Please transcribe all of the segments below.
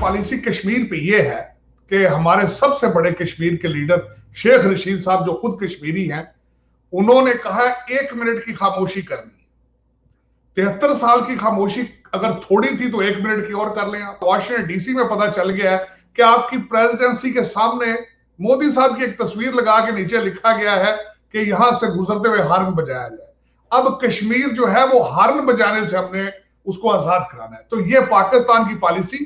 Policy Kashmir पे ये है कि हमारे सबसे बड़े कश्मीर के लीडर शेख रशीद साहब जो खुद कश्मीरी हैं, उन्होंने कहा 1 मिनट की खामोशी करनी। 73 साल की खामोशी अगर थोड़ी थी तो 1 मिनट की और कर लें आप। वाशिंगटन डीसी में पता चल गया है कि आपकी प्रेसिडेंसी के सामने मोदी साहब की एक तस्वीर लगा के नीचे लिखा गया है कि यहां से गुजरते हुए हार्न बजाया जाए। अब कश्मीर जो है वो हार्न बजाने से हमने उसको आजाद कराना है। तो ये पाकिस्तान की पॉलिसी,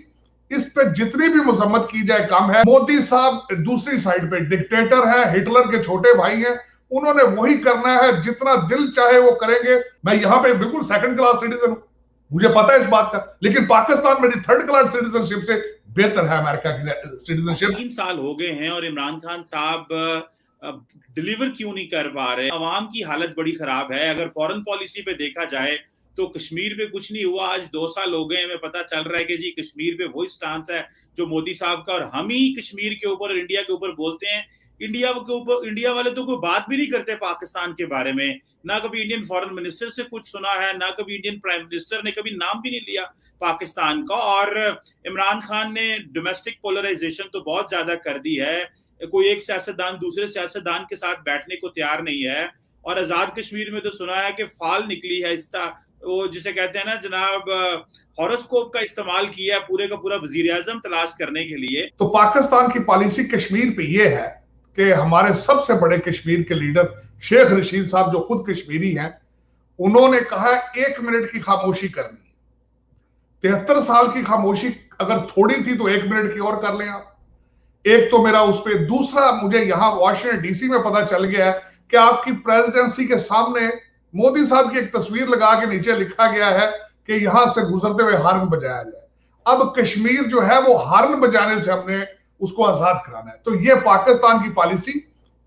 इस पे जितनी भी मजम्मत की जाए कम है। मोदी साहब दूसरी साइड पे डिक्टेटर है, हिटलर के छोटे भाई हैं, उन्होंने वही करना है, जितना दिल चाहे वो करेंगे। मैं यहां पे बिल्कुल सेकंड क्लास सिटीजन हूं, मुझे पता है इस बात का, लेकिन पाकिस्तान मेरी थर्ड क्लास सिटीजनशिप से बेहतर है अमेरिका की सिटीजनशिप। 3 साल हो गए हैं और इमरान खान साहब डिलीवर क्यों नहीं कर पा रहे? अवाम की हालत बड़ी खराब है। अगर फॉरेन पॉलिसी पे देखा जाए तो कश्मीर पे कुछ नहीं हुआ। आज 2 साल हो गए, हमें पता चल रहा है कि जी कश्मीर पे वही स्टांस है जो मोदी साहब का, और हम ही कश्मीर के ऊपर, इंडिया के ऊपर बोलते हैं। इंडिया के ऊपर, इंडिया वाले तो कोई बात भी नहीं करते पाकिस्तान के बारे में। ना कभी इंडियन फॉरेन मिनिस्टर से कुछ सुना है, ना कभी इंडियन प्राइम मिनिस्टर ने कभी नाम भी नहीं लिया पाकिस्तान का। और इमरान खान ने डोमेस्टिक पोलराइजेशन तो बहुत ज्यादा कर दी है। कोई एक सियासतदान दूसरे सियासतदान के साथ बैठने को तैयार नहीं है। और आजाद कश्मीर में तो सुना है कि फाल निकली है, इसका वो जिसे कहते हैं ना जनाब, हॉरोस्कोप का इस्तेमाल किया है पूरे का पूरा वजीर आजम तलाश करने के लिए। तो पाकिस्तान की पॉलिसी कश्मीर पे ये है कि हमारे सबसे बड़े कश्मीर के लीडर शेख रशीद साहब जो खुद कश्मीरी हैं, उन्होंने कहा 1 मिनट की खामोशी करनी। 73 साल की खामोशी अगर थोड़ी थी तो 1 मिनट की और कर लें आप। एक तो मेरा उस पर, दूसरा मुझे यहां वाशिंगटन डीसी में पता चल गया है कि आपकी प्रेसिडेंसी के सामने मोदी साहब की एक तस्वीर लगा के नीचे लिखा गया है कि यहां से गुजरते हुए हार्न बजाया जाए। अब कश्मीर जो है वो हार्न बजाने से हमने उसको आजाद कराना है। तो ये पाकिस्तान की पॉलिसी,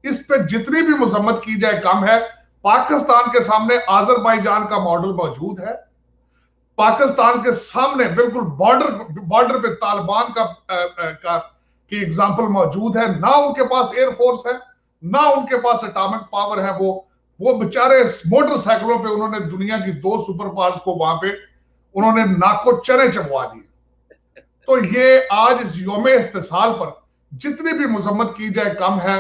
इस पे जितनी भी मजम्मत की जाए कम है। पाकिस्तान के सामने आजरबाईजान का मॉडल मौजूद है। पाकिस्तान के सामने बिल्कुल बॉर्डर पे तालिबान का की एग्जाम्पल मौजूद है। ना उनके पास एयरफोर्स है, ना उनके पास एटॉमिक पावर है। वो बेचारे मोटरसाइकिलों पे उन्होंने दुनिया की 2 सुपर पावर्स को वहां पे उन्होंने नाको चने चबवा दिए। तो ये आज इस यौम इस्तिसाल पर जितनी भी मजम्मत की जाए कम है।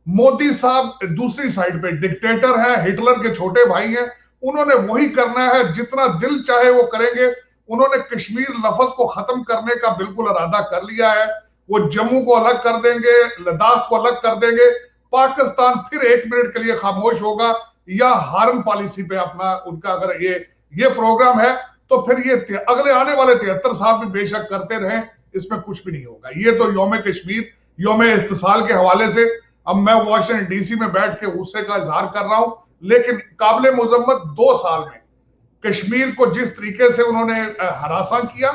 मोदी साहब दूसरी साइड पे डिक्टेटर है, हिटलर के छोटे भाई हैं, उन्होंने वही करना है, जितना दिल चाहे वो करेंगे। उन्होंने कश्मीर लफ्ज को खत्म करने का बिल्कुल इरादा कर लिया है। वो जम्मू को अलग कर देंगे, लद्दाख को अलग कर देंगे। पाकिस्तान फिर 1 मिनट के लिए खामोश होगा या हार्न पॉलिसी पे अपना उनका अगर ये प्रोग्राम है तो फिर ये अगले आने वाले 73 साल भी बेशक करते रहें, इसमें कुछ भी नहीं होगा। ये तो यौम कश्मीर, यौम इस्तिसाल के हवाले से अब मैं वाशिंगटन डीसी में बैठ के गुस्से का इजहार कर रहा हूं, लेकिन काबिल मुजम्मत 2 साल में कश्मीर को जिस तरीके से उन्होंने हरासा किया,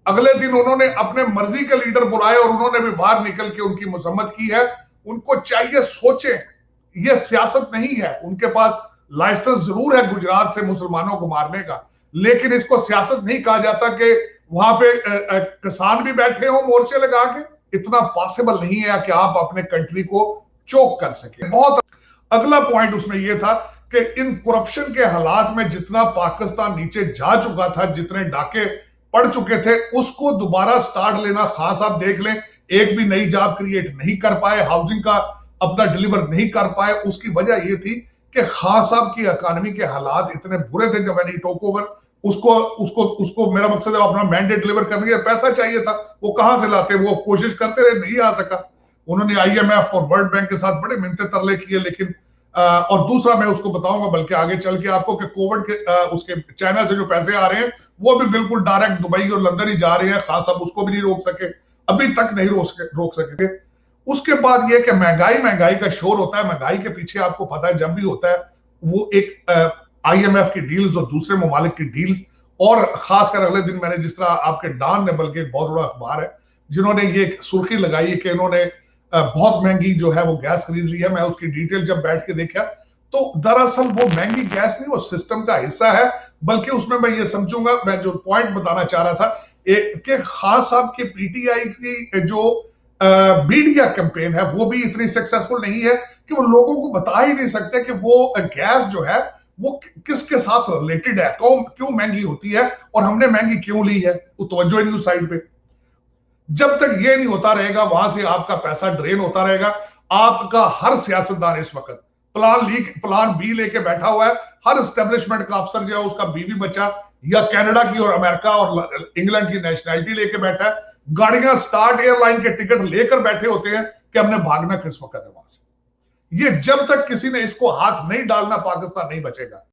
अगले दिन उन्होंने अपने मर्जी के लीडर बुलाए और उन्होंने भी बाहर निकल के उनकी मजम्मत की है। उनको चाहिए सोचें, यह सियासत नहीं है। उनके पास लाइसेंस जरूर है गुजरात से मुसलमानों को मारने का, लेकिन इसको सियासत नहीं कहा जाता कि वहां पे किसान भी बैठे हो मोर्चे लगा के। इतना पॉसिबल नहीं है कि आप अपने कंट्री को चोक कर सके। बहुत अगला पॉइंट उसमें यह था कि इन करप्शन के हालात में जितना पाकिस्तान नीचे जा चुका था, जितने डाके पड़ चुके थे, उसको दोबारा स्टार्ट लेना। खास आप देख लें, एक भी नई जॉब क्रिएट नहीं कर पाए, हाउसिंग का अपना डिलीवर नहीं कर पाए। उसकी वजह यह थी कि खान साहब की इकोनॉमी के हालात इतने बुरे थे। जब मैंने टोक ओवर उसको मेरा मकसद है अपना मैंडेट डिलीवर करने का पैसा चाहिए था, वो कहां से लाते? वो कोशिश करते रहे, नहीं आ सका। उन्होंने IMF और वर्ल्ड बैंक के साथ बड़े मिन्नते तरले किए, लेकिन और दूसरा मैं उसको बताऊंगा बल्कि आगे चल के आपको कि कोविड के उसके चाइना से जो पैसे आ रहे हैं वो भी बिल्कुल डायरेक्ट दुबई और लंदन ही जा रहे हैं। खास साहब उसको भी नहीं रोक सके, अभी तक नहीं रोक सके। उसके बाद ये कि महंगाई का शोर होता है। महंगाई के पीछे आपको पता है जब भी होता है वो एक IMF की डील्स और दूसरे ममालिक की डील्स, और खासकर अगले दिन मैंने जिस तरह आपके डॉन ने, बल्कि एक बहुत बड़ा अखबार है जिन्होंने ये सुर्खी लगाई कि इन्होंने बहुत महंगी जो है वो गैस खरीद ली है। मैं उसकी डिटेल जब बैठ के देखा तो दरअसल वो महंगी गैस नहीं, वो सिस्टम का हिस्सा है। बल्कि उसमें मैं ये समझूंगा, मैं जो पॉइंट बताना चाह रहा था कि खान साहब के PTI की जो मीडिया कैंपेन है वो भी इतनी सक्सेसफुल नहीं है कि वो लोगों को बता ही नहीं सकते कि वो गैस जो है वो किसके साथ रिलेटेड है, क्यों महंगी होती है और हमने महंगी क्यों ली है। तो तवज्जो नहीं उस साइड पे। जब तक ये नहीं होता रहेगा, वहां से आपका पैसा ड्रेन होता रहेगा। आपका हर सियासतदान इस वक्त प्लान बी लेके बैठा हुआ है। हर एस्टेब्लिशमेंट का अफसर जो है उसका बीवी बच्चा या कनाडा की और अमेरिका और इंग्लैंड की नेशनैलिटी लेके बैठा है। गाड़ियां स्टार्ट एयरलाइन के टिकट लेकर बैठे होते हैं कि हमने भागना किस वक्त है वहां से। ये जब तक किसी ने इसको हाथ नहीं डालना, पाकिस्तान नहीं बचेगा।